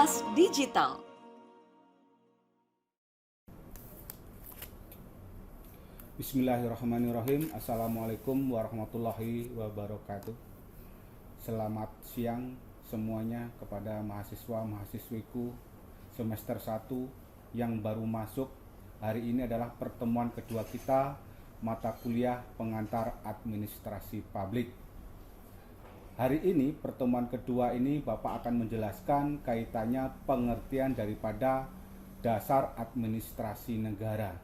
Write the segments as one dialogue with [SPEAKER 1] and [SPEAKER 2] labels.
[SPEAKER 1] Kompas Digital.
[SPEAKER 2] Bismillahirrahmanirrahim. Assalamualaikum warahmatullahi wabarakatuh. Selamat siang semuanya kepada mahasiswa-mahasiswiku semester 1 yang baru masuk. Hari ini adalah pertemuan kedua kita mata kuliah pengantar administrasi publik. Hari ini pertemuan kedua ini Bapak akan menjelaskan kaitannya pengertian daripada dasar administrasi negara.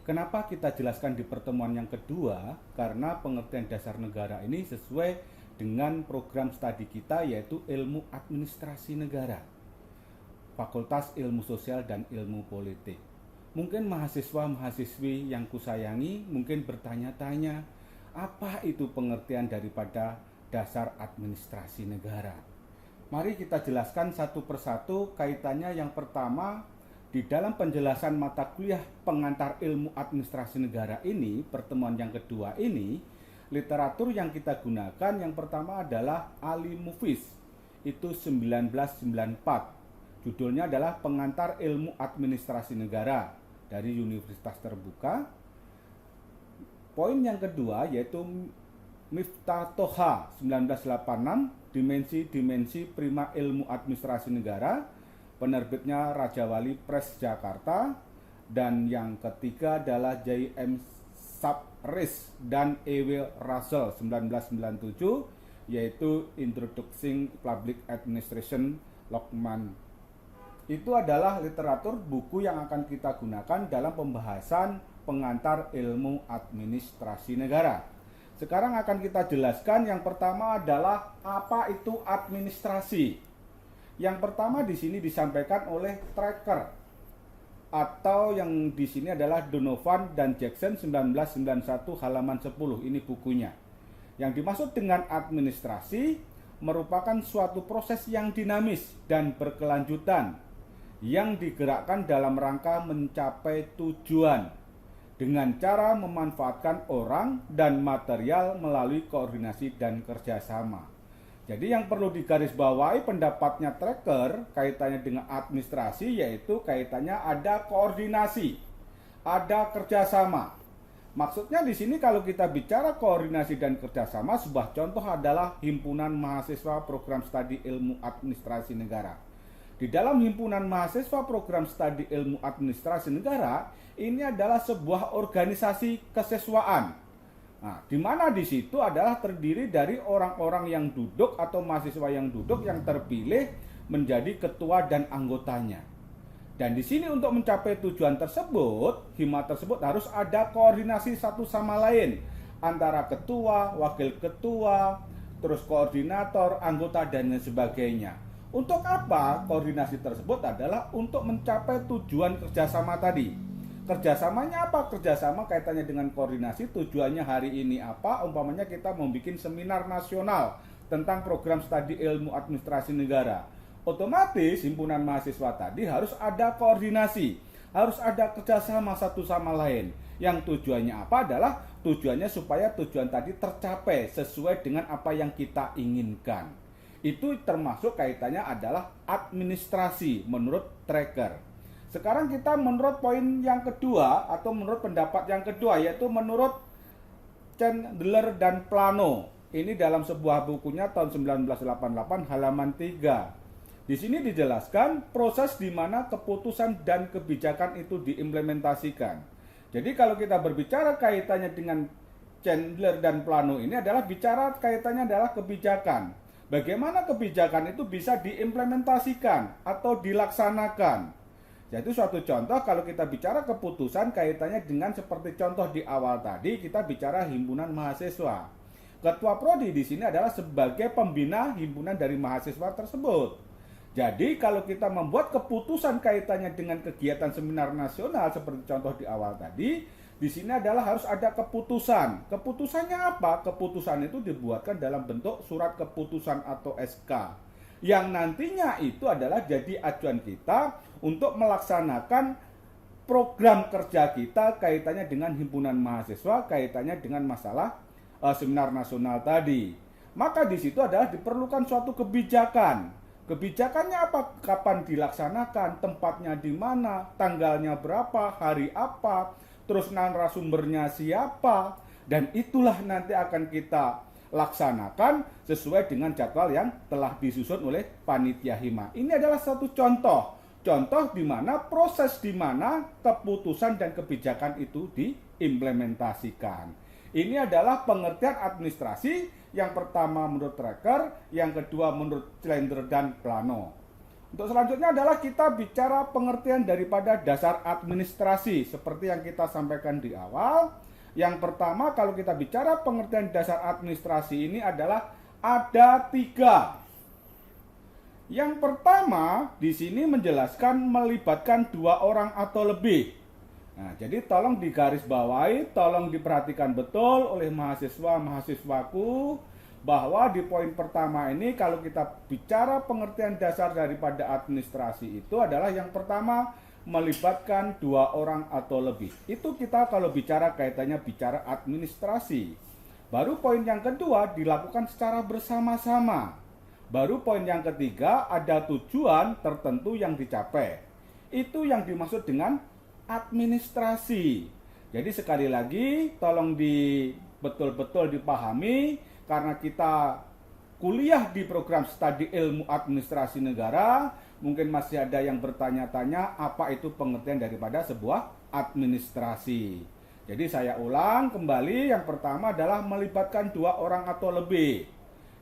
[SPEAKER 2] Kenapa kita jelaskan di pertemuan yang kedua? Karena pengertian dasar negara ini sesuai dengan program studi kita, yaitu ilmu administrasi negara, Fakultas Ilmu Sosial dan Ilmu Politik. Mungkin mahasiswa-mahasiswi yang kusayangi mungkin bertanya-tanya, apa itu pengertian daripada dasar administrasi negara? Mari kita jelaskan satu persatu kaitannya. Yang pertama, di dalam penjelasan mata kuliah pengantar ilmu administrasi negara ini, pertemuan yang kedua ini, literatur yang kita gunakan yang pertama adalah Ali Mufis, itu 1994. Judulnya adalah Pengantar Ilmu Administrasi Negara dari Universitas Terbuka. Poin yang kedua yaitu Miftah Toha 1986, Dimensi-dimensi Prima Ilmu Administrasi Negara, penerbitnya Raja Wali Press Jakarta. Dan yang ketiga adalah J.M. Sapris dan E.W. Russell 1997, yaitu Introducing Public Administration Lockman. Itu adalah literatur buku yang akan kita gunakan dalam pembahasan pengantar ilmu administrasi negara. Sekarang akan kita jelaskan. Yang pertama adalah apa itu administrasi. Yang pertama di sini disampaikan oleh Tracker, atau yang di sini adalah Donovan dan Jackson 1991 halaman 10. Ini bukunya. Yang dimaksud dengan administrasi merupakan suatu proses yang dinamis dan berkelanjutan yang digerakkan dalam rangka mencapai tujuan dengan cara memanfaatkan orang dan material melalui koordinasi dan kerjasama. Jadi yang perlu digarisbawahi pendapatnya Tracker kaitannya dengan administrasi, yaitu kaitannya ada koordinasi, ada kerjasama. Maksudnya di sini kalau kita bicara koordinasi dan kerjasama, sebuah contoh adalah Himpunan Mahasiswa Program Studi Ilmu Administrasi Negara. Di dalam Himpunan Mahasiswa Program Studi Ilmu Administrasi Negara, ini adalah sebuah organisasi kesiswaan. Nah, di mana di situ adalah terdiri dari orang-orang yang duduk atau mahasiswa yang duduk yang terpilih menjadi ketua dan anggotanya. Dan di sini untuk mencapai tujuan tersebut, hima tersebut harus ada koordinasi satu sama lain antara ketua, wakil ketua, terus koordinator, anggota dan lain sebagainya. Untuk apa koordinasi tersebut? Adalah untuk mencapai tujuan kerjasama tadi. Kerjasamanya apa? Kerjasama kaitannya dengan koordinasi. Tujuannya hari ini apa? Umpamanya kita membuat seminar nasional tentang program studi ilmu administrasi negara. Otomatis himpunan mahasiswa tadi harus ada koordinasi, harus ada kerjasama satu sama lain. Yang tujuannya apa? Adalah tujuannya supaya tujuan tadi tercapai sesuai dengan apa yang kita inginkan. Itu termasuk kaitannya adalah administrasi menurut Tracker. Sekarang kita menurut poin yang kedua atau menurut pendapat yang kedua, yaitu menurut Chandler dan Plano. Ini dalam sebuah bukunya tahun 1988 halaman 3. Di sini dijelaskan proses di mana keputusan dan kebijakan itu diimplementasikan. Jadi kalau kita berbicara kaitannya dengan Chandler dan Plano, ini adalah bicara kaitannya adalah kebijakan. Bagaimana kebijakan itu bisa diimplementasikan atau dilaksanakan. Jadi suatu contoh kalau kita bicara keputusan kaitannya dengan seperti contoh di awal tadi, kita bicara himpunan mahasiswa. Ketua prodi di sini adalah sebagai pembina himpunan dari mahasiswa tersebut. Jadi kalau kita membuat keputusan kaitannya dengan kegiatan seminar nasional seperti contoh di awal tadi, di sini adalah harus ada keputusan. Keputusannya apa? Keputusan itu dibuatkan dalam bentuk surat keputusan atau SK. Yang nantinya itu adalah jadi acuan kita untuk melaksanakan program kerja kita kaitannya dengan himpunan mahasiswa, kaitannya dengan masalah seminar nasional tadi. Maka di situ adalah diperlukan suatu kebijakan. Kebijakannya apa? Kapan dilaksanakan? Tempatnya di mana? Tanggalnya berapa? Hari apa? Terus narasumbernya siapa? Dan itulah nanti akan kita laksanakan sesuai dengan jadwal yang telah disusun oleh panitia hima. Ini adalah satu contoh di mana proses di mana keputusan dan kebijakan itu diimplementasikan. Ini adalah pengertian administrasi. Yang pertama menurut tracker, yang kedua menurut Clender dan Plano. Untuk selanjutnya adalah kita bicara pengertian daripada dasar administrasi seperti yang kita sampaikan di awal. Yang pertama, kalau kita bicara pengertian dasar administrasi ini adalah ada 3. Yang pertama di sini menjelaskan melibatkan 2 orang atau lebih. Nah, jadi tolong digarisbawahi, tolong diperhatikan betul oleh mahasiswaku bahwa di poin pertama ini kalau kita bicara pengertian dasar daripada administrasi itu adalah yang pertama melibatkan 2 orang atau lebih. Itu kita kalau bicara kaitannya bicara administrasi. Baru poin yang kedua dilakukan secara bersama-sama. Baru poin yang ketiga ada tujuan tertentu yang dicapai. Itu yang dimaksud dengan administrasi. Jadi sekali lagi tolong betul-betul dipahami karena kita kuliah di program studi ilmu administrasi negara, mungkin masih ada yang bertanya-tanya apa itu pengertian daripada sebuah administrasi. Jadi saya ulang kembali, yang pertama adalah melibatkan 2 orang atau lebih.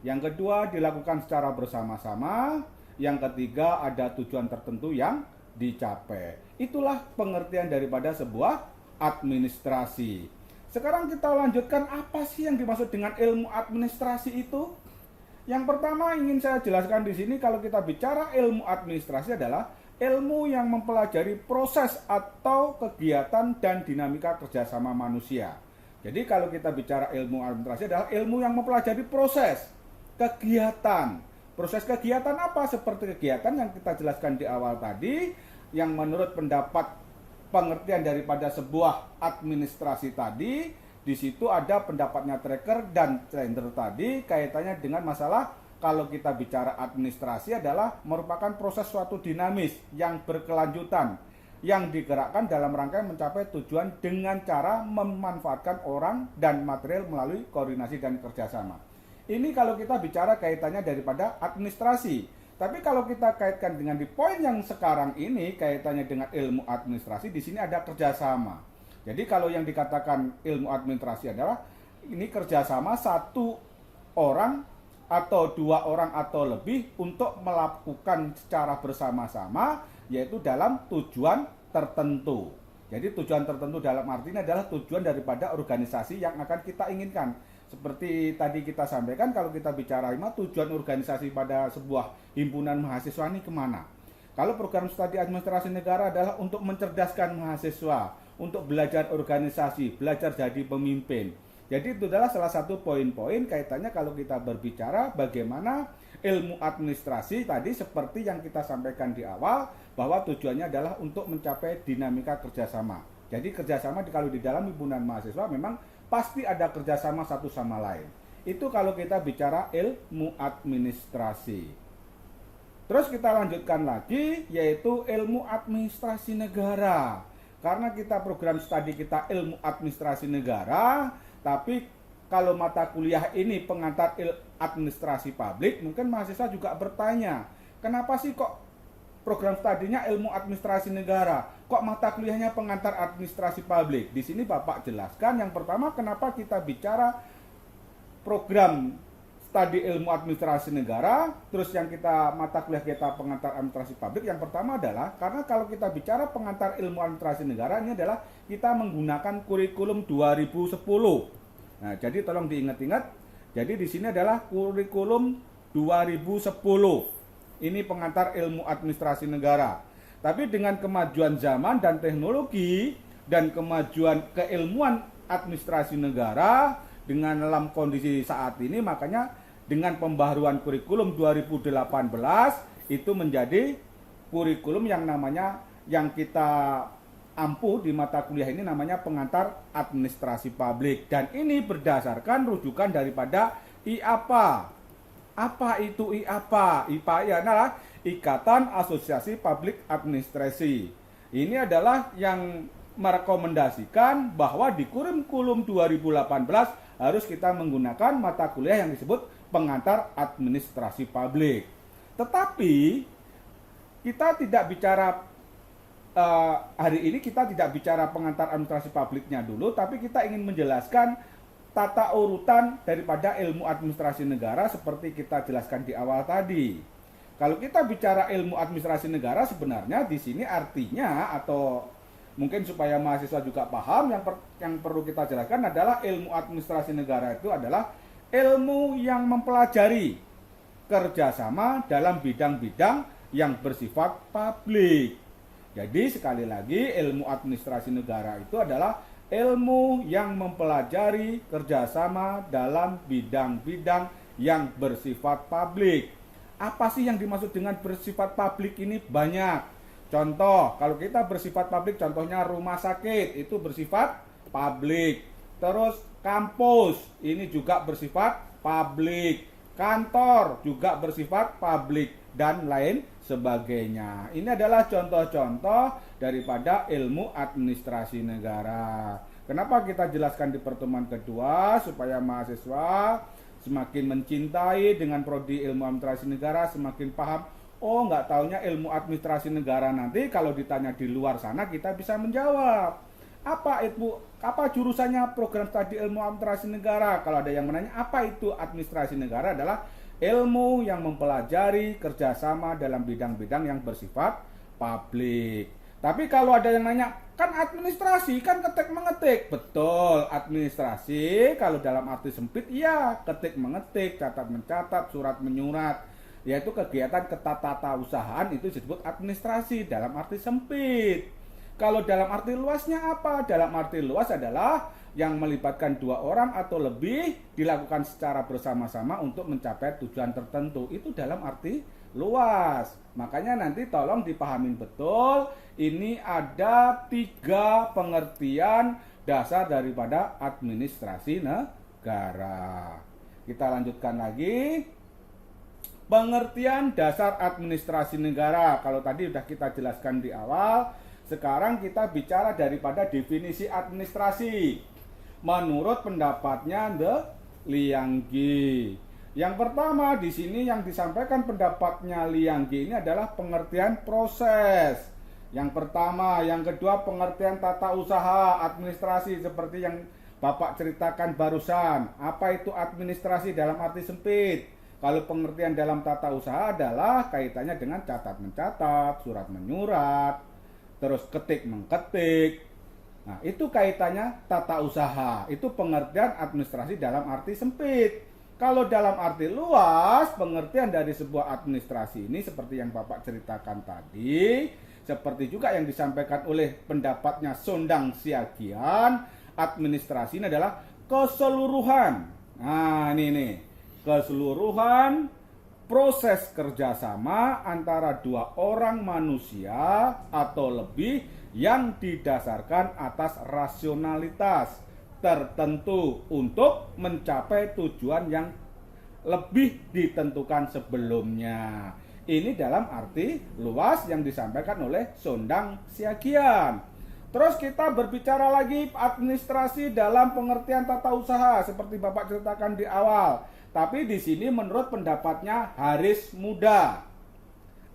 [SPEAKER 2] Yang kedua dilakukan secara bersama-sama. Yang ketiga ada tujuan tertentu yang dicapai. Itulah pengertian daripada sebuah administrasi. Sekarang kita lanjutkan apa sih yang dimaksud dengan ilmu administrasi itu? Yang pertama ingin saya jelaskan di sini kalau kita bicara ilmu administrasi adalah ilmu yang mempelajari proses atau kegiatan dan dinamika kerjasama manusia. Jadi kalau kita bicara ilmu administrasi adalah ilmu yang mempelajari proses, kegiatan. Proses kegiatan apa? Seperti kegiatan yang kita jelaskan di awal tadi, yang menurut pendapat pengertian daripada sebuah administrasi tadi, di situ ada pendapatnya tracker dan Clender tadi kaitannya dengan masalah kalau kita bicara administrasi adalah merupakan proses suatu dinamis yang berkelanjutan yang digerakkan dalam rangka mencapai tujuan dengan cara memanfaatkan orang dan material melalui koordinasi dan kerjasama. Ini kalau kita bicara kaitannya daripada administrasi. Tapi kalau kita kaitkan dengan di poin yang sekarang ini kaitannya dengan ilmu administrasi, di sini ada kerjasama. Jadi kalau yang dikatakan ilmu administrasi adalah ini kerjasama 1 orang atau 2 orang atau lebih untuk melakukan secara bersama-sama, yaitu dalam tujuan tertentu. Jadi tujuan tertentu dalam arti ini adalah tujuan daripada organisasi yang akan kita inginkan. Seperti tadi kita sampaikan, kalau kita bicara tujuan organisasi pada sebuah himpunan mahasiswa ini kemana? Kalau program studi administrasi negara adalah untuk mencerdaskan mahasiswa, untuk belajar organisasi, belajar jadi pemimpin. Jadi itu adalah salah satu poin-poin kaitannya kalau kita berbicara bagaimana ilmu administrasi tadi seperti yang kita sampaikan di awal, bahwa tujuannya adalah untuk mencapai dinamika kerjasama. Jadi kerjasama kalau di dalam himpunan mahasiswa memang pasti ada kerjasama satu sama lain. Itu kalau kita bicara ilmu administrasi. Terus kita lanjutkan lagi yaitu ilmu administrasi negara. Karena kita program studi kita ilmu administrasi negara, tapi kalau mata kuliah ini pengantar administrasi publik, mungkin mahasiswa juga bertanya, kenapa sih kok program studinya ilmu administrasi negara, kok mata kuliahnya pengantar administrasi publik? Di sini Bapak jelaskan, yang pertama kenapa kita bicara program studi ilmu administrasi negara, terus yang kita mata kuliah kita pengantar administrasi publik. Yang pertama adalah karena kalau kita bicara pengantar ilmu administrasi negara ini adalah kita menggunakan kurikulum 2010. Nah, jadi tolong diingat-ingat. Jadi di sini adalah kurikulum 2010. Ini pengantar ilmu administrasi negara. Tapi dengan kemajuan zaman dan teknologi dan kemajuan keilmuan administrasi negara dengan dalam kondisi saat ini, makanya dengan pembaharuan kurikulum 2018 itu menjadi kurikulum yang namanya yang kita ampuh di mata kuliah ini namanya pengantar administrasi publik, dan ini berdasarkan rujukan daripada IAPA Apa itu IAPA? IPA adalah Ikatan Asosiasi Public Administrasi. Ini adalah yang merekomendasikan bahwa di kurikulum 2018 harus kita menggunakan mata kuliah yang disebut pengantar administrasi publik. Tetapi kita tidak bicara hari ini kita tidak bicara pengantar administrasi publiknya dulu, tapi kita ingin menjelaskan tata urutan daripada ilmu administrasi negara seperti kita jelaskan di awal tadi. Kalau kita bicara ilmu administrasi negara, sebenarnya di sini artinya, atau mungkin supaya mahasiswa juga paham, yang perlu kita jelaskan adalah ilmu administrasi negara itu adalah ilmu yang mempelajari kerjasama dalam bidang-bidang yang bersifat publik. Jadi sekali lagi, ilmu administrasi negara itu adalah ilmu yang mempelajari kerjasama dalam bidang-bidang yang bersifat publik. Apa sih yang dimaksud dengan bersifat publik ini? Banyak. Contoh, kalau kita bersifat publik, contohnya rumah sakit, itu bersifat publik. Terus kampus, ini juga bersifat publik. Kantor juga bersifat publik, dan lain sebagainya. Ini adalah contoh-contoh daripada ilmu administrasi negara. Kenapa kita jelaskan di pertemuan kedua? Supaya mahasiswa semakin mencintai dengan prodi ilmu administrasi negara, semakin paham. Oh, nggak taunya ilmu administrasi negara nanti kalau ditanya di luar sana kita bisa menjawab. Apa jurusannya program studi ilmu administrasi negara? Kalau ada yang menanya apa itu administrasi negara, adalah ilmu yang mempelajari kerjasama dalam bidang-bidang yang bersifat publik. Tapi kalau ada yang nanya, kan administrasi, kan ketik-mengetik. Betul, administrasi kalau dalam arti sempit, iya, ketik-mengetik, catat-mencatat, surat-menyurat. Yaitu kegiatan ketatausahaan itu disebut administrasi dalam arti sempit. Kalau dalam arti luasnya apa? Dalam arti luas adalah yang melibatkan 2 orang atau lebih dilakukan secara bersama-sama untuk mencapai tujuan tertentu. Itu dalam arti luas. Makanya nanti tolong dipahamin betul, ini ada 3 pengertian dasar daripada administrasi negara. Kita lanjutkan lagi. Pengertian dasar administrasi negara. Kalau tadi sudah kita jelaskan di awal, sekarang kita bicara daripada definisi administrasi. Menurut pendapatnya The Lianggi. Yang pertama di sini yang disampaikan pendapatnya Lianggi ini adalah pengertian proses. Yang pertama, yang kedua pengertian tata usaha administrasi seperti yang Bapak ceritakan barusan. Apa itu administrasi dalam arti sempit? Kalau pengertian dalam tata usaha adalah kaitannya dengan catat mencatat, surat menyurat, terus ketik mengketik. Nah, itu kaitannya tata usaha. Itu pengertian administrasi dalam arti sempit. Kalau dalam arti luas, pengertian dari sebuah administrasi ini seperti yang Bapak ceritakan tadi, seperti juga yang disampaikan oleh pendapatnya Sondang Siagian, administrasi ini adalah keseluruhan. Nah, ini nih. Keseluruhan proses kerjasama antara 2 orang manusia atau lebih yang didasarkan atas rasionalitas tertentu untuk mencapai tujuan yang lebih ditentukan sebelumnya. Ini dalam arti luas yang disampaikan oleh Sondang Siagian. Terus kita berbicara lagi administrasi dalam pengertian tata usaha seperti Bapak ceritakan di awal. Tapi di sini menurut pendapatnya Haris Muda.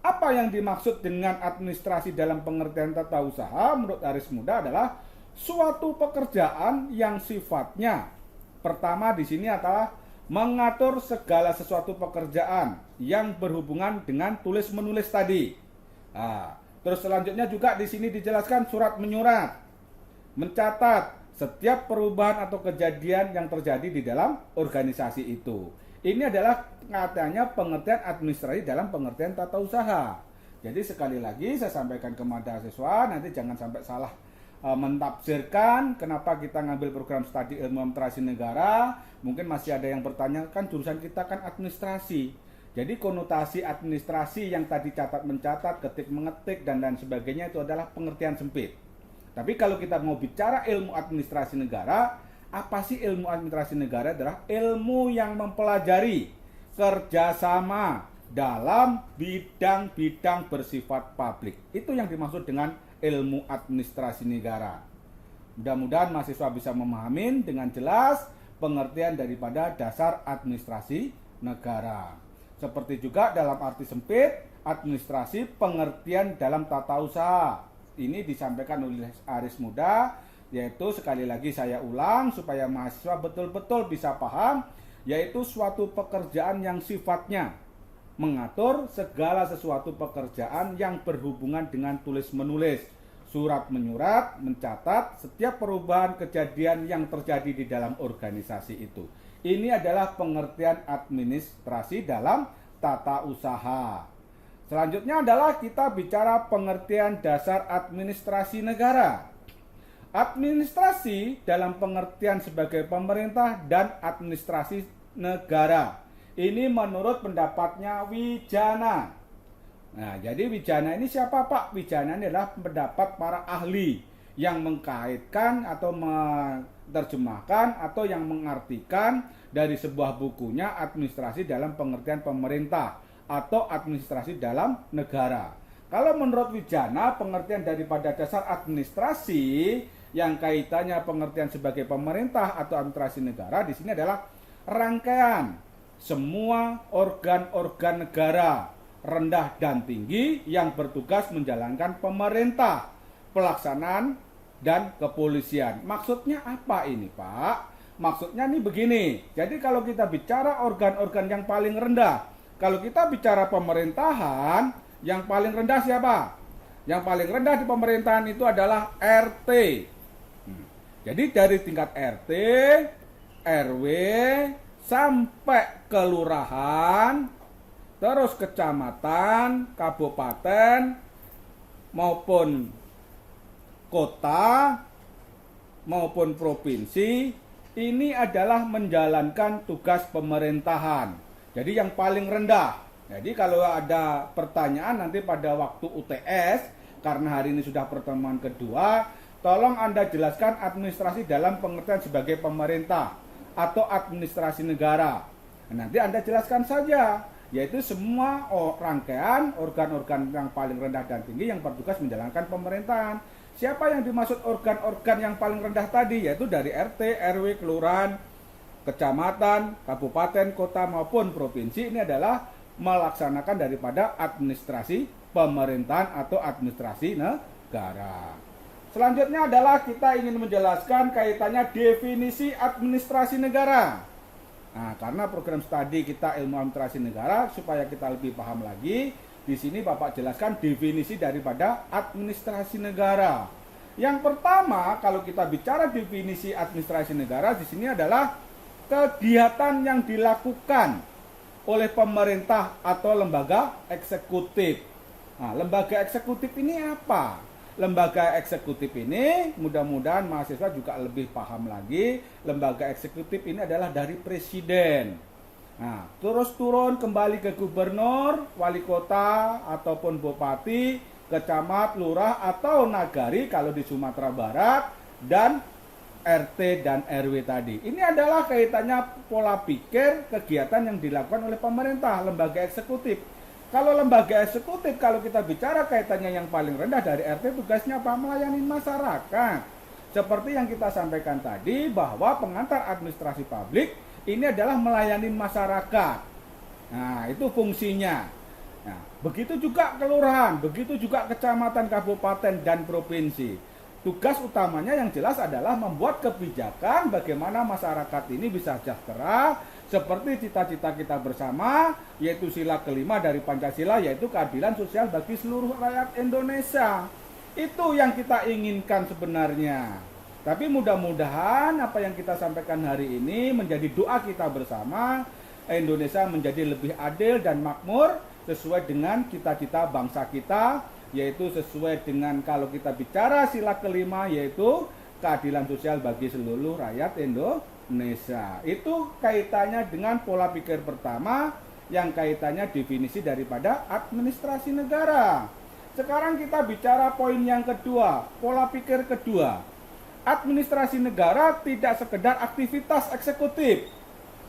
[SPEAKER 2] Apa yang dimaksud dengan administrasi dalam pengertian tata usaha menurut Haris Muda adalah suatu pekerjaan yang sifatnya pertama di sini adalah mengatur segala sesuatu pekerjaan yang berhubungan dengan tulis menulis tadi. Nah, terus selanjutnya juga di sini dijelaskan surat menyurat, mencatat setiap perubahan atau kejadian yang terjadi di dalam organisasi itu. Ini adalah katanya pengertian administrasi dalam pengertian tata usaha. Jadi sekali lagi saya sampaikan ke mahasiswa, nanti jangan sampai salah mentafsirkan kenapa kita ngambil program studi ilmu administrasi negara. Mungkin masih ada yang bertanya, kan jurusan kita kan administrasi. Jadi konotasi administrasi yang tadi catat mencatat, ketik mengetik dan lain sebagainya itu adalah pengertian sempit. Tapi kalau kita mau bicara ilmu administrasi negara, apa sih ilmu administrasi negara? Adalah ilmu yang mempelajari kerjasama dalam bidang-bidang bersifat publik. Itu yang dimaksud dengan ilmu administrasi negara. Mudah-mudahan mahasiswa bisa memahami dengan jelas pengertian daripada dasar administrasi negara. Seperti juga dalam arti sempit, administrasi pengertian dalam tata usaha. Ini disampaikan oleh Aris Muda, yaitu sekali lagi saya ulang supaya mahasiswa betul-betul bisa paham, yaitu suatu pekerjaan yang sifatnya mengatur segala sesuatu pekerjaan yang berhubungan dengan tulis-menulis, surat-menyurat, mencatat setiap perubahan kejadian yang terjadi di dalam organisasi itu. Ini adalah pengertian administrasi dalam tata usaha. Selanjutnya adalah kita bicara pengertian dasar administrasi negara. Administrasi dalam pengertian sebagai pemerintah dan administrasi negara. Ini menurut pendapatnya Wijana. Nah, jadi Wijana ini siapa Pak? Wijana ini adalah pendapat para ahli yang mengkaitkan atau menerjemahkan atau yang mengartikan dari sebuah bukunya administrasi dalam pengertian pemerintah atau administrasi dalam negara. Kalau menurut Wijana, pengertian daripada dasar administrasi yang kaitannya pengertian sebagai pemerintah atau administrasi negara di sini adalah rangkaian semua organ-organ negara rendah dan tinggi yang bertugas menjalankan pemerintah, pelaksanaan dan kepolisian. Maksudnya apa ini Pak? Maksudnya ini begini. Jadi kalau kita bicara organ-organ yang paling rendah, kalau kita bicara pemerintahan, yang paling rendah siapa? Yang paling rendah di pemerintahan itu adalah RT. Jadi dari tingkat RT, RW, sampai kelurahan, terus kecamatan, kabupaten, maupun kota, maupun provinsi, ini adalah menjalankan tugas pemerintahan. Jadi yang paling rendah. Jadi kalau ada pertanyaan nanti pada waktu UTS, karena hari ini sudah pertemuan kedua, tolong Anda jelaskan administrasi dalam pengertian sebagai pemerintah atau administrasi negara. Nanti Anda jelaskan saja, yaitu semua rangkaian organ-organ yang paling rendah dan tinggi yang bertugas menjalankan pemerintahan. Siapa yang dimaksud organ-organ yang paling rendah tadi? Yaitu dari RT, RW, kelurahan, kecamatan, kabupaten, kota maupun provinsi. Ini adalah melaksanakan daripada administrasi pemerintahan atau administrasi negara. Selanjutnya adalah kita ingin menjelaskan kaitannya definisi administrasi negara. Nah, karena program studi kita ilmu administrasi negara, supaya kita lebih paham lagi, di sini Bapak jelaskan definisi daripada administrasi negara. Yang pertama, kalau kita bicara definisi administrasi negara, di sini adalah kegiatan yang dilakukan oleh pemerintah atau lembaga eksekutif. Nah, lembaga eksekutif ini apa? Lembaga eksekutif ini, mudah-mudahan mahasiswa juga lebih paham lagi, lembaga eksekutif ini adalah dari presiden. Nah, terus turun kembali ke gubernur, wali kota, ataupun bupati, kecamat, lurah, atau nagari kalau di Sumatera Barat, dan RT dan RW tadi. Ini adalah kaitannya pola pikir kegiatan yang dilakukan oleh pemerintah, lembaga eksekutif. Kalau lembaga eksekutif, kalau kita bicara kaitannya yang paling rendah dari RT, tugasnya apa? Melayani masyarakat. Seperti yang kita sampaikan tadi, bahwa pengantar administrasi publik ini adalah melayani masyarakat. Nah, itu fungsinya. Nah, begitu juga kelurahan, begitu juga kecamatan, kabupaten, dan provinsi. Tugas utamanya yang jelas adalah membuat kebijakan bagaimana masyarakat ini bisa sejahtera, seperti cita-cita kita bersama, yaitu sila kelima dari Pancasila, yaitu keadilan sosial bagi seluruh rakyat Indonesia. Itu yang kita inginkan sebenarnya. Tapi mudah-mudahan apa yang kita sampaikan hari ini menjadi doa kita bersama, Indonesia menjadi lebih adil dan makmur sesuai dengan cita-cita bangsa kita, yaitu sesuai dengan kalau kita bicara sila kelima, yaitu keadilan sosial bagi seluruh rakyat Indonesia. Itu kaitannya dengan pola pikir pertama, yang kaitannya definisi daripada administrasi negara. Sekarang kita bicara poin yang kedua, pola pikir kedua. Administrasi negara tidak sekedar aktivitas eksekutif,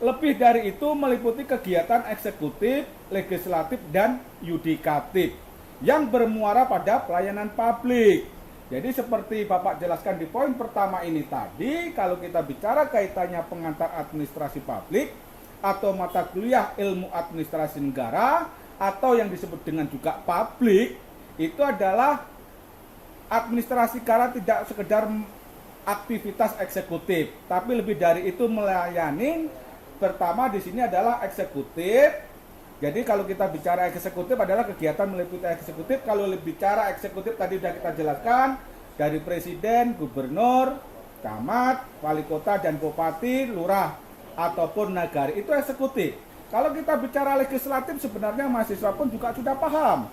[SPEAKER 2] Lebih dari itu meliputi kegiatan eksekutif, legislatif, dan yudikatif yang bermuara pada pelayanan publik. Jadi seperti Bapak jelaskan di poin pertama ini tadi, kalau kita bicara kaitannya pengantar administrasi publik atau mata kuliah ilmu administrasi negara atau yang disebut dengan juga publik, itu adalah administrasi negara tidak sekedar aktivitas eksekutif, tapi lebih dari itu melayani. Pertama di sini adalah eksekutif. Jadi kalau kita bicara eksekutif adalah kegiatan meliputi eksekutif. Kalau bicara eksekutif tadi sudah kita jelaskan dari presiden, gubernur, camat, wali kota dan bupati, lurah ataupun nagari, itu eksekutif. Kalau kita bicara legislatif sebenarnya mahasiswa pun juga sudah paham.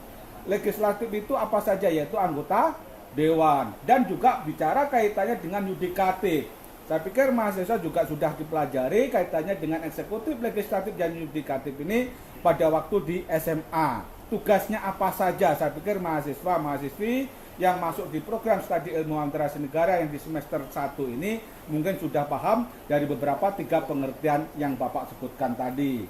[SPEAKER 2] Legislatif itu apa saja, yaitu anggota dewan dan juga bicara kaitannya dengan yudikatif. Saya pikir mahasiswa juga sudah dipelajari kaitannya dengan eksekutif, legislatif, dan yudikatif ini pada waktu di SMA. Tugasnya apa saja? Saya pikir mahasiswa-mahasiswi yang masuk di program studi ilmu administrasi negara yang di semester 1 ini mungkin sudah paham dari beberapa 3 pengertian yang Bapak sebutkan tadi.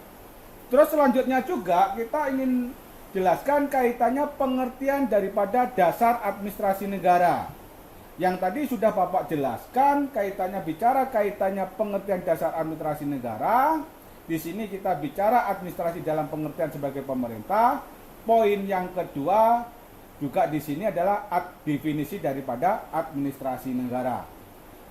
[SPEAKER 2] Terus selanjutnya juga kita ingin jelaskan kaitannya pengertian daripada dasar administrasi negara. Yang tadi sudah Bapak jelaskan kaitannya pengertian dasar administrasi negara. Di sini kita bicara administrasi dalam pengertian sebagai pemerintah. Poin yang kedua juga di sini adalah definisi daripada administrasi negara.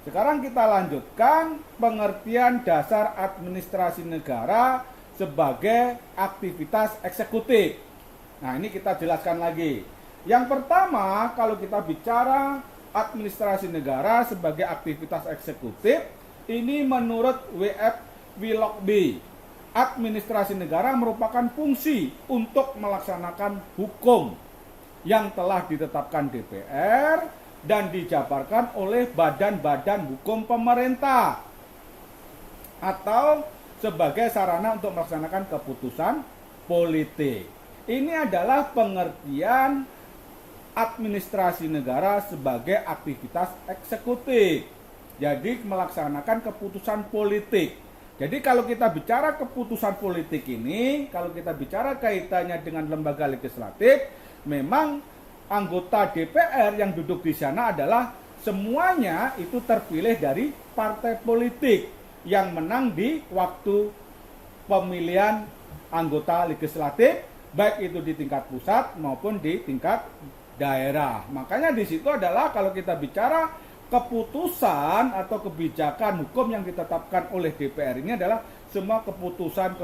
[SPEAKER 2] Sekarang kita lanjutkan pengertian dasar administrasi negara sebagai aktivitas eksekutif. Nah, ini kita jelaskan lagi. Yang pertama, kalau kita bicara administrasi negara sebagai aktivitas eksekutif, ini menurut W.F. Willoughby, administrasi negara merupakan fungsi untuk melaksanakan hukum yang telah ditetapkan DPR dan dijabarkan oleh badan-badan hukum pemerintah atau sebagai sarana untuk melaksanakan keputusan politik. Ini adalah pengertian administrasi negara sebagai aktivitas eksekutif. Jadi melaksanakan keputusan politik. Jadi kalau kita bicara keputusan politik ini, kalau kita bicara kaitannya dengan lembaga legislatif, memang anggota DPR yang duduk di sana adalah semuanya itu terpilih dari partai politik yang menang di waktu pemilihan anggota legislatif, baik itu di tingkat pusat maupun di tingkat daerah. Makanya di situ adalah kalau kita bicara keputusan atau kebijakan hukum yang ditetapkan oleh DPR ini adalah semua keputusan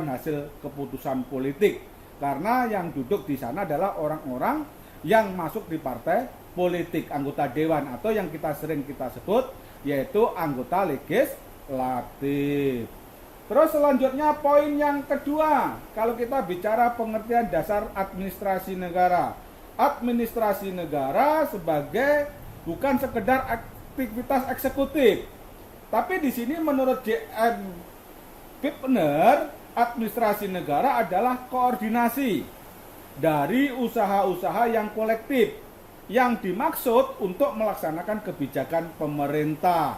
[SPEAKER 2] hasil keputusan politik. Karena yang duduk di sana adalah orang-orang yang masuk di partai politik, anggota dewan atau yang sering kita sebut yaitu anggota legislatif. Terus selanjutnya poin yang kedua, kalau kita bicara pengertian dasar administrasi negara. Administrasi negara sebagai bukan sekedar aktivitas eksekutif. Tapi di sini menurut J.M. Pipner, administrasi negara adalah koordinasi dari usaha-usaha yang kolektif yang dimaksud untuk melaksanakan kebijakan pemerintah.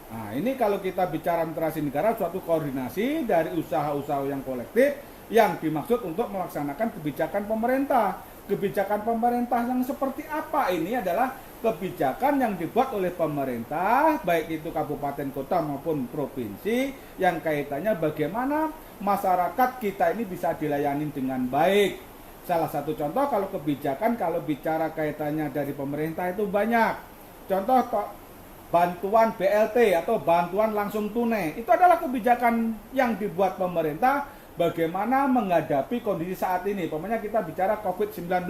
[SPEAKER 2] Nah, ini kalau kita bicara administrasi negara, suatu koordinasi dari usaha-usaha yang kolektif yang dimaksud untuk melaksanakan kebijakan pemerintah. Kebijakan pemerintah yang seperti apa? Ini adalah kebijakan yang dibuat oleh pemerintah, baik itu kabupaten, kota maupun provinsi, yang kaitannya bagaimana masyarakat kita ini bisa dilayani dengan baik. Salah satu contoh kalau kebijakan, kalau bicara kaitannya dari pemerintah itu banyak. Contoh bantuan BLT atau bantuan langsung tunai, itu adalah kebijakan yang dibuat pemerintah bagaimana menghadapi kondisi saat ini. Pokoknya kita bicara COVID-19.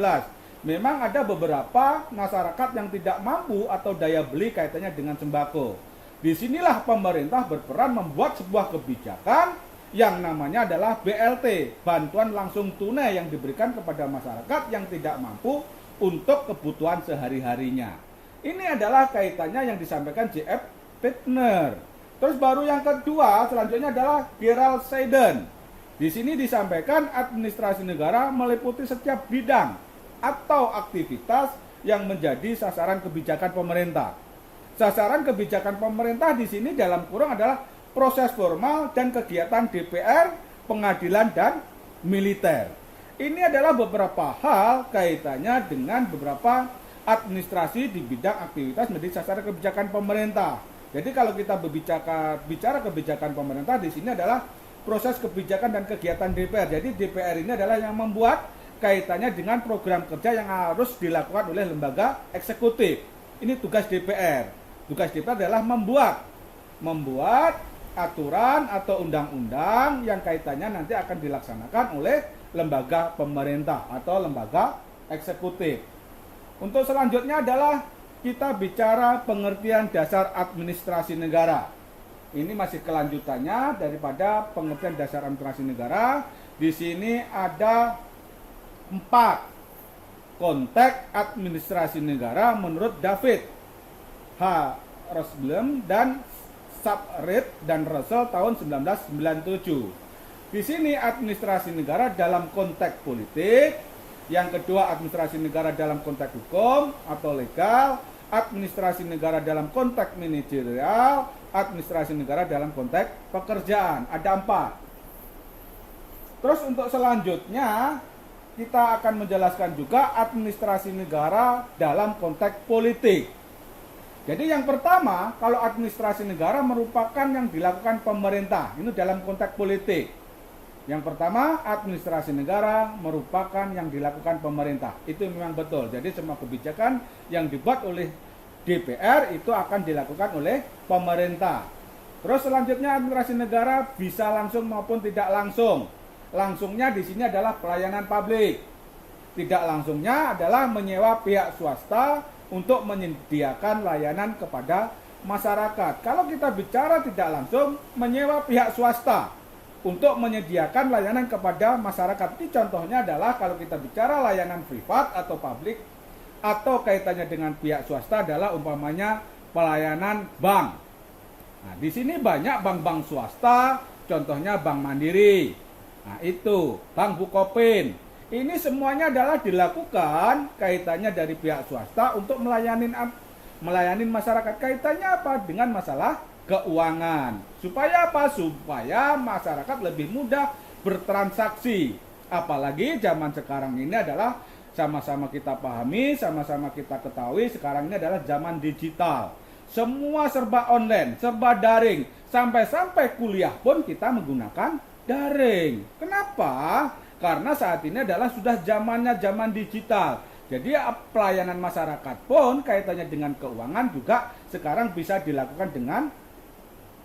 [SPEAKER 2] Memang ada beberapa masyarakat yang tidak mampu atau daya beli kaitannya dengan sembako. Disinilah pemerintah berperan membuat sebuah kebijakan yang namanya adalah BLT, bantuan langsung tunai yang diberikan kepada masyarakat yang tidak mampu untuk kebutuhan sehari-harinya. Ini adalah kaitannya yang disampaikan J.F. Pipner. Terus baru yang kedua selanjutnya adalah Gerald Seiden. Di sini disampaikan administrasi negara meliputi setiap bidang atau aktivitas yang menjadi sasaran kebijakan pemerintah. Sasaran kebijakan pemerintah di sini dalam kurung adalah proses formal dan kegiatan DPR, pengadilan dan militer. Ini adalah beberapa hal kaitannya dengan beberapa administrasi di bidang aktivitas menjadi sasaran kebijakan pemerintah. Jadi kalau kita bicara kebijakan pemerintah di sini adalah proses kebijakan dan kegiatan DPR. Jadi DPR ini adalah yang membuat kaitannya dengan program kerja yang harus dilakukan oleh lembaga eksekutif. Ini tugas DPR. Tugas DPR adalah membuat aturan atau undang-undang yang kaitannya nanti akan dilaksanakan oleh lembaga pemerintah atau lembaga eksekutif. Untuk selanjutnya adalah kita bicara pengertian dasar administrasi negara. Ini masih kelanjutannya daripada pengertian dasar administrasi negara. Di sini ada 4 konteks administrasi negara menurut David H. Rosenblum dan Subreed dan Russell tahun 1997. Di sini administrasi negara dalam konteks politik, yang kedua administrasi negara dalam konteks hukum atau legal, administrasi negara dalam konteks manajerial, administrasi negara dalam konteks pekerjaan. Ada 4. Terus untuk selanjutnya kita akan menjelaskan juga administrasi negara dalam konteks politik. Jadi yang pertama, kalau administrasi negara merupakan yang dilakukan pemerintah, ini dalam konteks politik. Yang pertama, administrasi negara merupakan yang dilakukan pemerintah. Itu memang betul. Jadi semua kebijakan yang dibuat oleh DPR itu akan dilakukan oleh pemerintah. Terus selanjutnya administrasi negara bisa langsung maupun tidak langsung. Langsungnya di sini adalah pelayanan publik. Tidak langsungnya adalah menyewa pihak swasta untuk menyediakan layanan kepada masyarakat. Kalau kita bicara tidak langsung, menyewa pihak swasta untuk menyediakan layanan kepada masyarakat. Ini contohnya adalah kalau kita bicara layanan privat atau publik atau kaitannya dengan pihak swasta adalah umpamanya pelayanan bank. Nah, di sini banyak bank-bank swasta, contohnya Bank Mandiri. Nah, itu Bank Bukopin. Ini semuanya adalah dilakukan kaitannya dari pihak swasta untuk melayani masyarakat. Kaitannya apa? Dengan masalah keuangan. Supaya apa? Supaya masyarakat lebih mudah bertransaksi. Apalagi zaman sekarang ini adalah sama-sama kita pahami, sama-sama kita ketahui sekarang ini adalah zaman digital. Semua serba online, serba daring. Sampai-sampai kuliah pun kita menggunakan daring. Kenapa? Karena saat ini adalah sudah zamannya zaman digital. Jadi pelayanan masyarakat pun kaitannya dengan keuangan juga sekarang bisa dilakukan dengan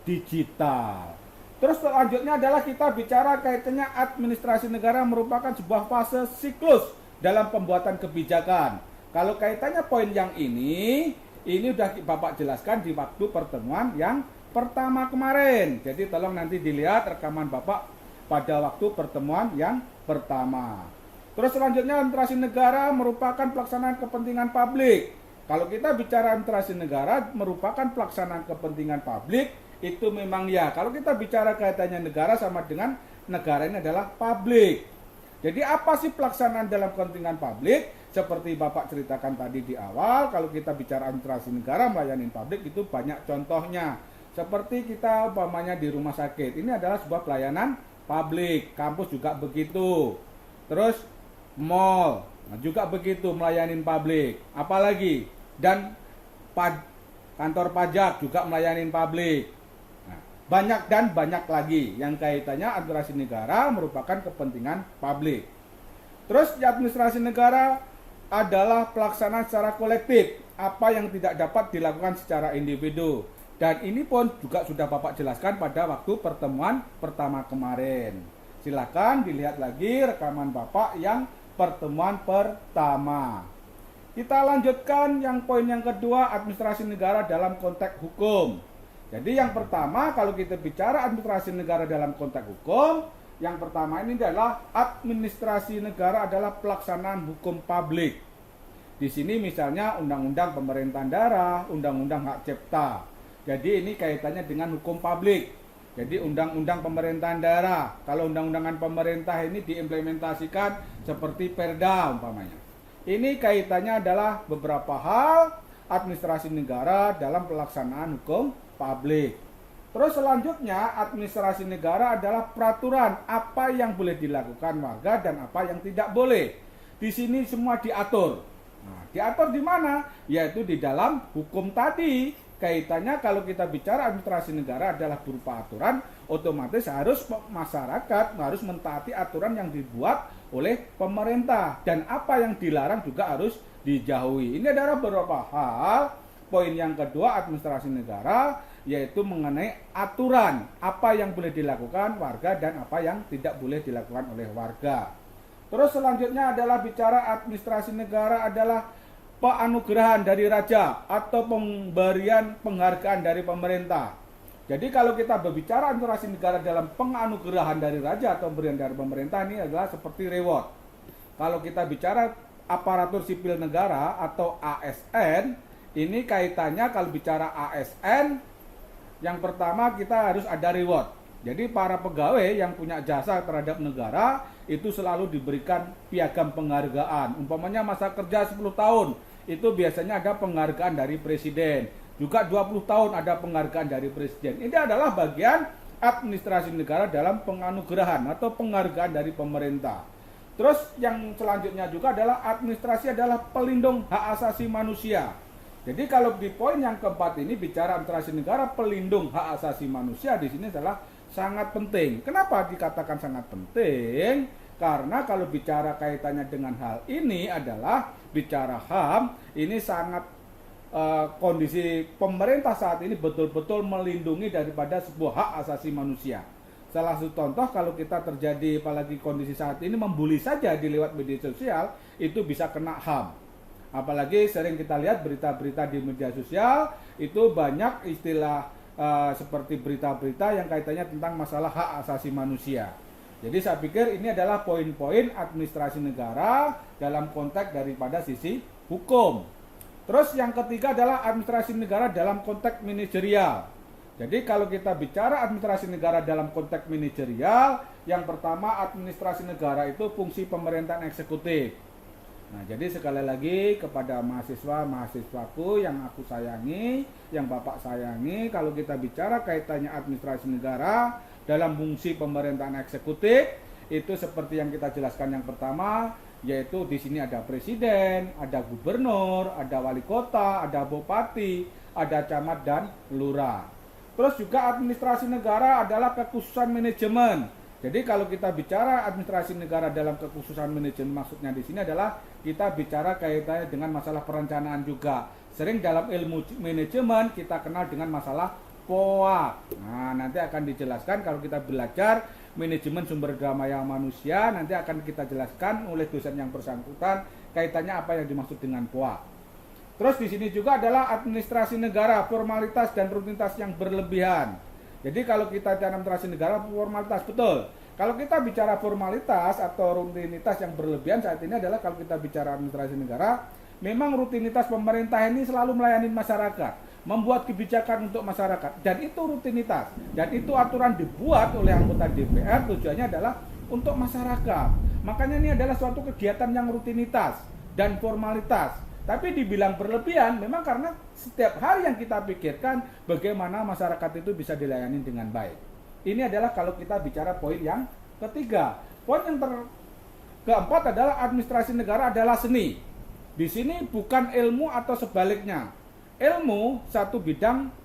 [SPEAKER 2] digital. Terus selanjutnya adalah kita bicara kaitannya administrasi negara merupakan sebuah fase siklus dalam pembuatan kebijakan. Kalau kaitannya poin yang ini sudah Bapak jelaskan di waktu pertemuan yang pertama kemarin. Jadi tolong nanti dilihat rekaman Bapak pada waktu pertemuan yang pertama. Terus selanjutnya administrasi negara merupakan pelaksanaan kepentingan publik. Kalau kita bicara administrasi negara merupakan pelaksanaan kepentingan publik, itu memang ya. Kalau kita bicara kaitannya negara sama dengan negara ini adalah publik. Jadi apa sih pelaksanaan dalam kepentingan publik? Seperti Bapak ceritakan tadi di awal, kalau kita bicara administrasi negara melayani publik itu banyak contohnya. Seperti kita umpamanya di rumah sakit, ini adalah sebuah pelayanan publik. Kampus juga begitu. Terus mall juga begitu melayani publik. Apalagi dan kantor pajak juga melayani publik. Nah, banyak dan banyak lagi yang kaitannya administrasi negara merupakan kepentingan publik. Terus administrasi negara adalah pelaksanaan secara kolektif, apa yang tidak dapat dilakukan secara individu. Dan ini pun juga sudah Bapak jelaskan pada waktu pertemuan pertama kemarin. Silakan dilihat lagi rekaman Bapak yang pertemuan pertama. Kita lanjutkan yang poin yang kedua, administrasi negara dalam konteks hukum. Jadi yang pertama kalau kita bicara administrasi negara dalam konteks hukum, yang pertama ini adalah administrasi negara adalah pelaksanaan hukum publik. Di sini misalnya undang-undang pemerintahan daerah, undang-undang hak cipta. Jadi ini kaitannya dengan hukum publik. Jadi undang-undang pemerintahan daerah, kalau undang-undangan pemerintah ini diimplementasikan seperti Perda umpamanya. Ini kaitannya adalah beberapa hal administrasi negara dalam pelaksanaan hukum publik. Terus selanjutnya administrasi negara adalah peraturan apa yang boleh dilakukan warga dan apa yang tidak boleh. Di sini semua diatur. Nah, diatur di mana? Yaitu di dalam hukum tadi. Kaitannya kalau kita bicara administrasi negara adalah berupa aturan, otomatis harus masyarakat harus mentaati aturan yang dibuat oleh pemerintah, dan apa yang dilarang juga harus dijauhi. Ini adalah beberapa hal. Poin yang kedua administrasi negara yaitu mengenai aturan apa yang boleh dilakukan warga dan apa yang tidak boleh dilakukan oleh warga. Terus selanjutnya adalah bicara administrasi negara adalah penganugerahan dari raja atau pemberian penghargaan dari pemerintah. Jadi kalau kita berbicara administrasi negara dalam penganugerahan dari raja atau pemberian dari pemerintah, ini adalah seperti reward. Kalau kita bicara aparatur sipil negara atau ASN, ini kaitannya kalau bicara ASN, yang pertama kita harus ada reward. Jadi para pegawai yang punya jasa terhadap negara itu selalu diberikan piagam penghargaan. Umpamanya masa kerja 10 tahun, itu biasanya ada penghargaan dari presiden. Juga 20 tahun ada penghargaan dari presiden. Ini adalah bagian administrasi negara dalam penganugerahan atau penghargaan dari pemerintah. Terus yang selanjutnya juga adalah administrasi adalah pelindung hak asasi manusia. Jadi kalau di poin yang keempat ini bicara administrasi negara pelindung hak asasi manusia, di sini adalah sangat penting. Kenapa dikatakan sangat penting? Karena kalau bicara kaitannya dengan hal ini adalah bicara HAM, ini sangat kondisi pemerintah saat ini betul-betul melindungi daripada sebuah hak asasi manusia. Salah satu contoh kalau kita terjadi apalagi kondisi saat ini membuli saja di lewat media sosial, itu bisa kena HAM. Apalagi sering kita lihat berita-berita di media sosial itu banyak istilah seperti berita-berita yang kaitannya tentang masalah hak asasi manusia. Jadi saya pikir ini adalah poin-poin administrasi negara dalam konteks daripada sisi hukum. Terus yang ketiga adalah administrasi negara dalam konteks manajerial. Jadi kalau kita bicara administrasi negara dalam konteks manajerial, yang pertama administrasi negara itu fungsi pemerintahan eksekutif. Nah, jadi sekali lagi kepada mahasiswaku yang aku sayangi, yang Bapak sayangi, kalau kita bicara kaitannya administrasi negara dalam fungsi pemerintahan eksekutif, itu seperti yang kita jelaskan yang pertama, yaitu di sini ada presiden, ada gubernur, ada wali kota, ada bupati, ada camat dan lurah. Terus juga administrasi negara adalah kekhususan manajemen. Jadi kalau kita bicara administrasi negara dalam kekhususan manajemen, maksudnya di sini adalah kita bicara kaitannya dengan masalah perencanaan juga. Sering dalam ilmu manajemen kita kenal dengan masalah POA. Nah, nanti akan dijelaskan kalau kita belajar manajemen sumber daya manusia, nanti akan kita jelaskan oleh dosen yang bersangkutan kaitannya apa yang dimaksud dengan POA. Terus di sini juga adalah administrasi negara, formalitas dan rutinitas yang berlebihan. Jadi kalau kita bicara administrasi negara, formalitas betul. Kalau kita bicara formalitas atau rutinitas yang berlebihan saat ini adalah kalau kita bicara administrasi negara, memang rutinitas pemerintah ini selalu melayani masyarakat, membuat kebijakan untuk masyarakat, dan itu rutinitas. Dan itu aturan dibuat oleh anggota DPR, tujuannya adalah untuk masyarakat. Makanya ini adalah suatu kegiatan yang rutinitas dan formalitas. Tapi dibilang berlebihan memang karena setiap hari yang kita pikirkan bagaimana masyarakat itu bisa dilayani dengan baik. Ini adalah kalau kita bicara poin yang ketiga. Poin yang keempat adalah administrasi negara adalah seni. Di sini bukan ilmu atau sebaliknya. Ilmu satu bidang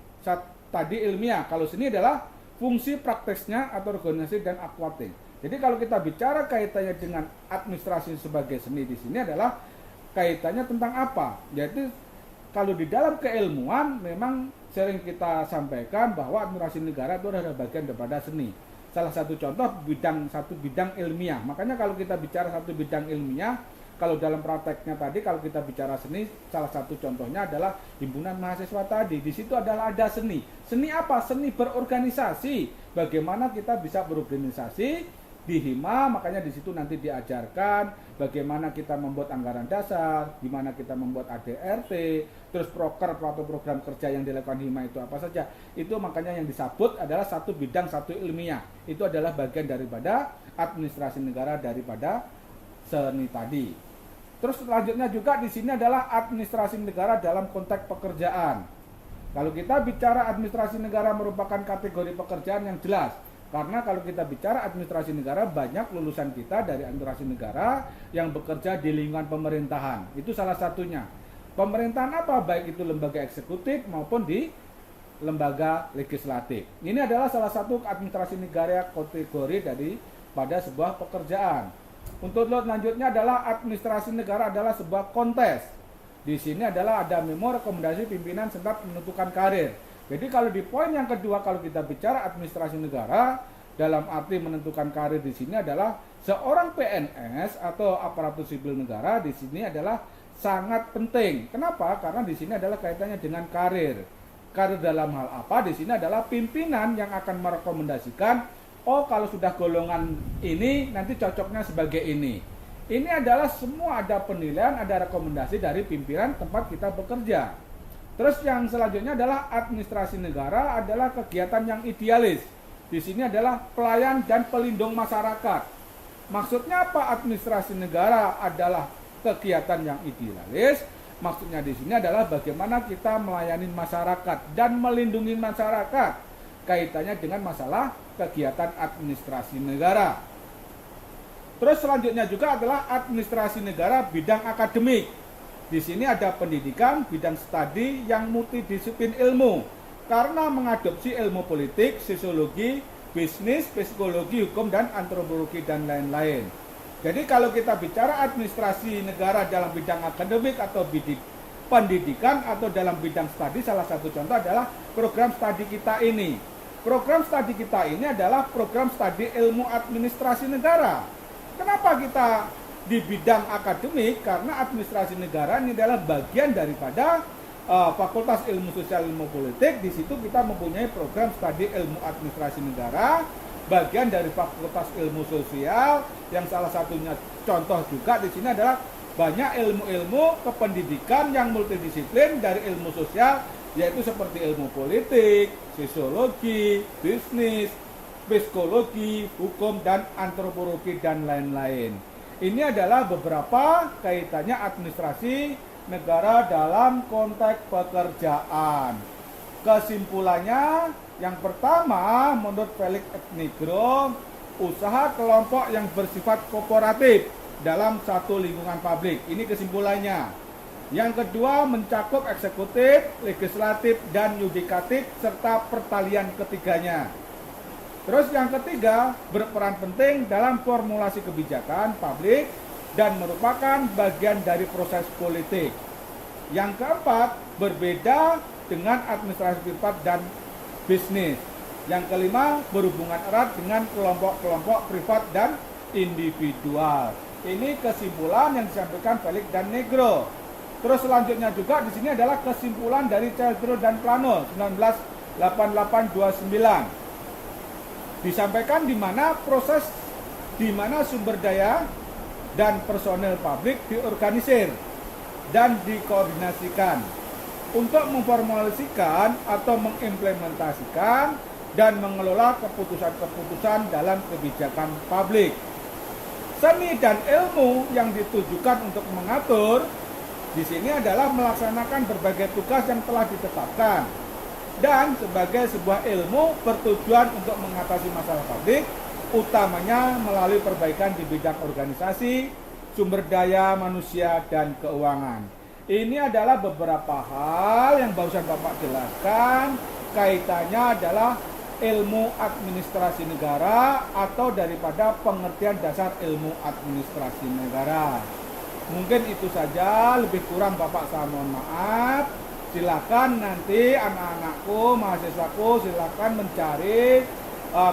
[SPEAKER 2] tadi ilmiah. Kalau seni adalah fungsi prakteknya atau organisasi dan aquating. Jadi kalau kita bicara kaitannya dengan administrasi sebagai seni di sini adalah kaitannya tentang apa? Jadi kalau di dalam keilmuan memang sering kita sampaikan bahwa administrasi negara itu adalah bagian daripada seni. Salah satu contoh satu bidang ilmiah. Makanya kalau kita bicara satu bidang ilmiah, kalau dalam prakteknya tadi kalau kita bicara seni, salah satu contohnya adalah himpunan mahasiswa tadi. Di situ adalah ada seni. Seni apa? Seni berorganisasi. Bagaimana kita bisa berorganisasi di HIMA, makanya di situ nanti diajarkan bagaimana kita membuat anggaran dasar, gimana kita membuat ADRT, terus proker atau program kerja yang dilakukan HIMA itu apa saja. Itu makanya yang disebut adalah satu bidang satu ilmiah. Itu adalah bagian daripada administrasi negara daripada seni tadi. Terus selanjutnya juga di sini adalah administrasi negara dalam konteks pekerjaan. Kalau kita bicara administrasi negara merupakan kategori pekerjaan yang jelas. Karena kalau kita bicara administrasi negara, banyak lulusan kita dari administrasi negara yang bekerja di lingkungan pemerintahan. Itu salah satunya. Pemerintahan apa? Baik itu lembaga eksekutif maupun di lembaga legislatif. Ini adalah salah satu administrasi negara kategori pada sebuah pekerjaan. Untuk selanjutnya adalah administrasi negara adalah sebuah kontes. Di sini adalah ada memo rekomendasi pimpinan serta menentukan karir. Jadi kalau di poin yang kedua, kalau kita bicara administrasi negara dalam arti menentukan karir, di sini adalah seorang PNS atau aparatur sipil negara di sini adalah sangat penting. Kenapa? Karena di sini adalah kaitannya dengan karir. Karir dalam hal apa? Di sini adalah pimpinan yang akan merekomendasikan, oh kalau sudah golongan ini nanti cocoknya sebagai ini. Ini adalah semua ada penilaian, ada rekomendasi dari pimpinan tempat kita bekerja. Terus yang selanjutnya adalah administrasi negara adalah kegiatan yang idealis. Di sini adalah pelayan dan pelindung masyarakat. Maksudnya apa administrasi negara adalah kegiatan yang idealis? Maksudnya di sini adalah bagaimana kita melayani masyarakat dan melindungi masyarakat. Kaitannya dengan masalah kegiatan administrasi negara. Terus selanjutnya juga adalah administrasi negara bidang akademik. Di sini ada pendidikan, bidang studi yang multidisiplin ilmu. Karena mengadopsi ilmu politik, sosiologi, bisnis, psikologi, hukum, dan antropologi, dan lain-lain. Jadi kalau kita bicara administrasi negara dalam bidang akademik atau pendidikan atau dalam bidang studi, salah satu contoh adalah program studi kita ini. Program studi kita ini adalah program studi ilmu administrasi negara. Kenapa kita di bidang akademik? Karena administrasi negara ini adalah bagian daripada Fakultas Ilmu Sosial Ilmu Politik. Di situ kita mempunyai program studi ilmu administrasi negara, bagian dari Fakultas Ilmu Sosial, yang salah satunya contoh juga di sini adalah banyak ilmu-ilmu kependidikan yang multidisiplin dari ilmu sosial, yaitu seperti ilmu politik, sosiologi, bisnis, psikologi, hukum, dan antropologi, dan lain-lain. Ini adalah beberapa kaitannya administrasi negara dalam konteks pekerjaan. Kesimpulannya, yang pertama, menurut Felix et Nigro, usaha kelompok yang bersifat kooperatif dalam satu lingkungan publik. Ini kesimpulannya. Yang kedua, mencakup eksekutif, legislatif, dan yudikatif, serta pertalian ketiganya. Terus yang ketiga, berperan penting dalam formulasi kebijakan publik dan merupakan bagian dari proses politik. Yang keempat, berbeda dengan administrasi privat dan bisnis. Yang kelima, berhubungan erat dengan kelompok-kelompok privat dan individual. Ini kesimpulan yang disampaikan Felix dan Nigro. Terus selanjutnya juga di sini adalah kesimpulan dari Caldwell dan Plano 1988-29. Disampaikan di mana proses di mana sumber daya dan personel publik diorganisir dan dikoordinasikan untuk memformulasikan atau mengimplementasikan dan mengelola keputusan-keputusan dalam kebijakan publik. Seni dan ilmu yang ditujukan untuk mengatur di sini adalah melaksanakan berbagai tugas yang telah ditetapkan dan sebagai sebuah ilmu bertujuan untuk mengatasi masalah publik, utamanya melalui perbaikan di bidang organisasi, sumber daya manusia, dan keuangan. Ini adalah beberapa hal yang barusan Bapak jelaskan, kaitannya adalah ilmu administrasi negara atau daripada pengertian dasar ilmu administrasi negara. Mungkin itu saja, lebih kurang Bapak saya mohon maaf. Silakan nanti anak-anakku, mahasiswaku, silakan mencari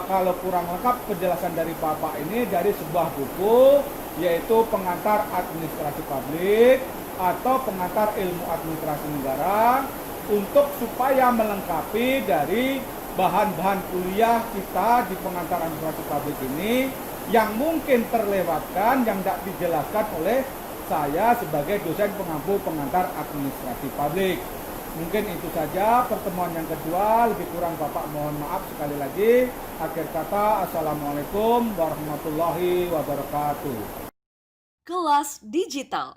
[SPEAKER 2] kalau kurang lengkap penjelasan dari Bapak ini dari sebuah buku, yaitu Pengantar Administrasi Publik atau Pengantar Ilmu Administrasi Negara, untuk supaya melengkapi dari bahan-bahan kuliah kita di Pengantar Administrasi Publik ini yang mungkin terlewatkan, yang tidak dijelaskan oleh saya sebagai dosen pengampu pengantar administrasi publik. Mungkin itu saja pertemuan yang kedua, lebih kurang Bapak mohon maaf sekali lagi. Akhir kata, Assalamualaikum warahmatullahi wabarakatuh.
[SPEAKER 1] Kelas Digital.